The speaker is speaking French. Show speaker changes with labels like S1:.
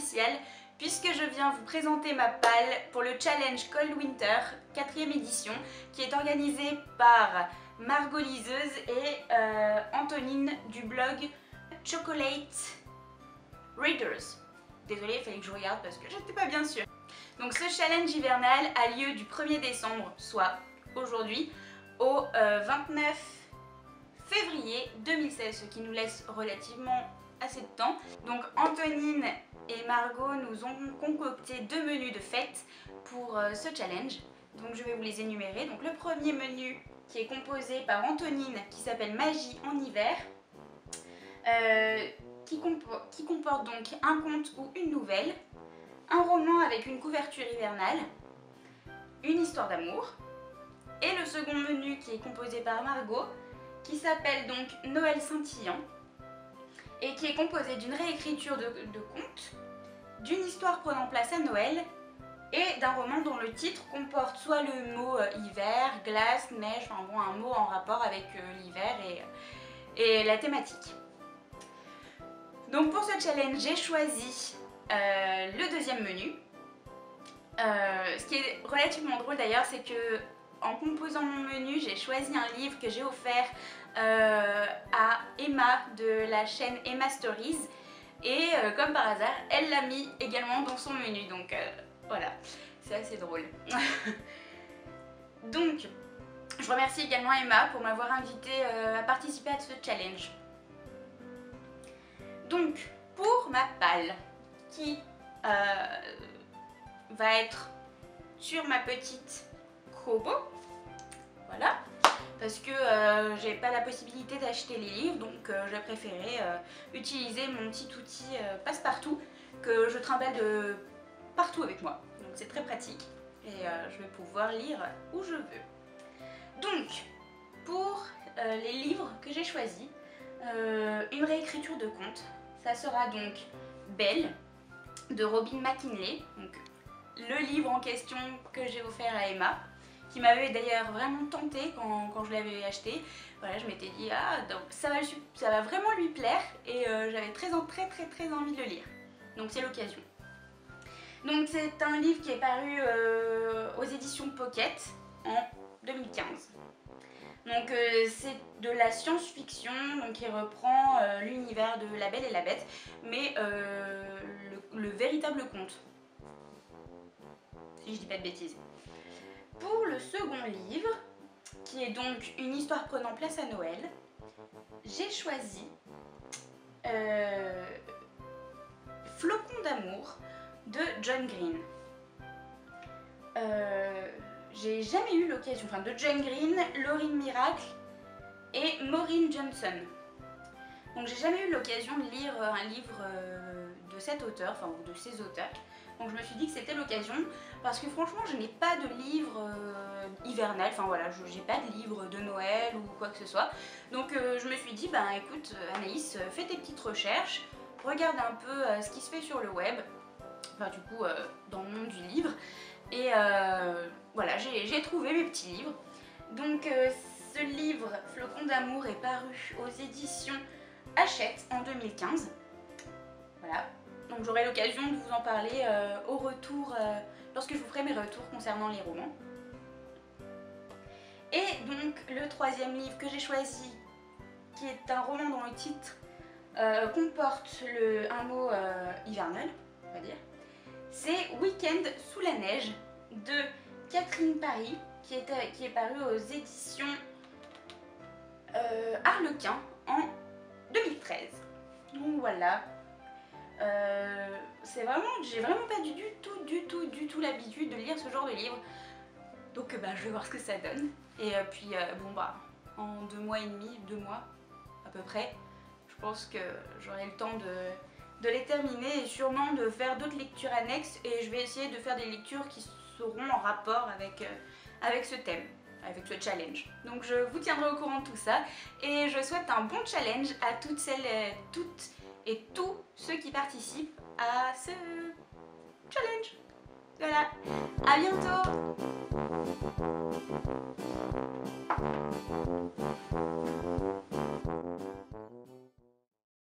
S1: spécial puisque je viens vous présenter ma palle pour le challenge Cold Winter 4e édition qui est organisé par Margot Liseuse et Antonine du blog Chocolate Readers. Désolée, il fallait que je regarde parce que j'étais pas bien sûre. Donc ce challenge hivernal a lieu du 1er décembre, soit aujourd'hui, au 29 février 2016, ce qui nous laisse relativement assez de temps. Donc Antonine et Margot nous ont concocté 2 menus de fête pour ce challenge. Donc je vais vous les énumérer. Donc le premier menu qui est composé par Antonine qui s'appelle Magie en hiver, qui comporte donc un conte ou une nouvelle, un roman avec une couverture hivernale, une histoire d'amour. Et le second menu qui est composé par Margot qui s'appelle donc Noël scintillant et qui est composé d'une réécriture de contes, d'une histoire prenant place à Noël et d'un roman dont le titre comporte soit le mot hiver, glace, neige, enfin bon, un mot en rapport avec l'hiver et la thématique. Donc pour ce challenge, j'ai choisi le deuxième menu. Ce qui est relativement drôle d'ailleurs, c'est que en composant mon menu, j'ai choisi un livre que j'ai offert à Emma de la chaîne Emma Stories et comme par hasard, elle l'a mis également dans son menu, donc voilà, c'est assez drôle. Donc, je remercie également Emma pour m'avoir invitée à participer à ce challenge. Donc, pour ma palle qui va être sur ma petite Kobo, voilà, parce que j'ai pas la possibilité d'acheter les livres, donc j'ai préféré utiliser mon petit outil passe-partout que je trimballe de partout avec moi, donc c'est très pratique et je vais pouvoir lire où je veux. Donc pour les livres que j'ai choisis, une réécriture de contes, ça sera donc Belle de Robin McKinley, donc le livre en question que j'ai offert à Emma, qui m'avait d'ailleurs vraiment tentée quand je l'avais acheté. Voilà, je m'étais dit ah donc ça va vraiment lui plaire et j'avais très envie de le lire. Donc c'est l'occasion. Donc c'est un livre qui est paru aux éditions Pocket en 2015. Donc c'est de la science-fiction, donc il reprend l'univers de La Belle et la Bête, mais le véritable conte, si je dis pas de bêtises. Pour le second livre, qui est donc une histoire prenant place à Noël, j'ai choisi Flocon d'amour de John Green. J'ai jamais eu l'occasion, enfin de John Green, Laurine Miracle et Maureen Johnson. Donc j'ai jamais eu l'occasion de lire un livre de cet auteur, enfin de ces auteurs. Donc je me suis dit que c'était l'occasion parce que franchement je n'ai pas de livre hivernal, enfin voilà, j'ai pas de livre de Noël ou quoi que ce soit. Donc je me suis dit, ben écoute Anaïs, fais tes petites recherches, regarde un peu ce qui se fait sur le web, enfin du coup dans le monde du livre. Et voilà, j'ai trouvé mes petits livres. Donc ce livre, Flocon d'amour, est paru aux éditions Hachette en 2015. Voilà. Donc j'aurai l'occasion de vous en parler au retour, lorsque je vous ferai mes retours concernant les romans. Et donc le troisième livre que j'ai choisi, qui est un roman dont le titre comporte un mot hivernal, on va dire, c'est Week-end sous la neige de Catherine Paris, qui est paru aux éditions Harlequin en 2013. Donc voilà. J'ai vraiment pas du tout l'habitude de lire ce genre de livre, donc je vais voir ce que ça donne. Et puis bon bah en 2 mois et demi, 2 mois à peu près, je pense que j'aurai le temps de les terminer et sûrement de faire d'autres lectures annexes, et je vais essayer de faire des lectures qui seront en rapport avec ce thème, avec ce challenge. Donc je vous tiendrai au courant de tout ça et je souhaite un bon challenge à toutes et tous ceux qui participent à ce challenge. Voilà, à bientôt.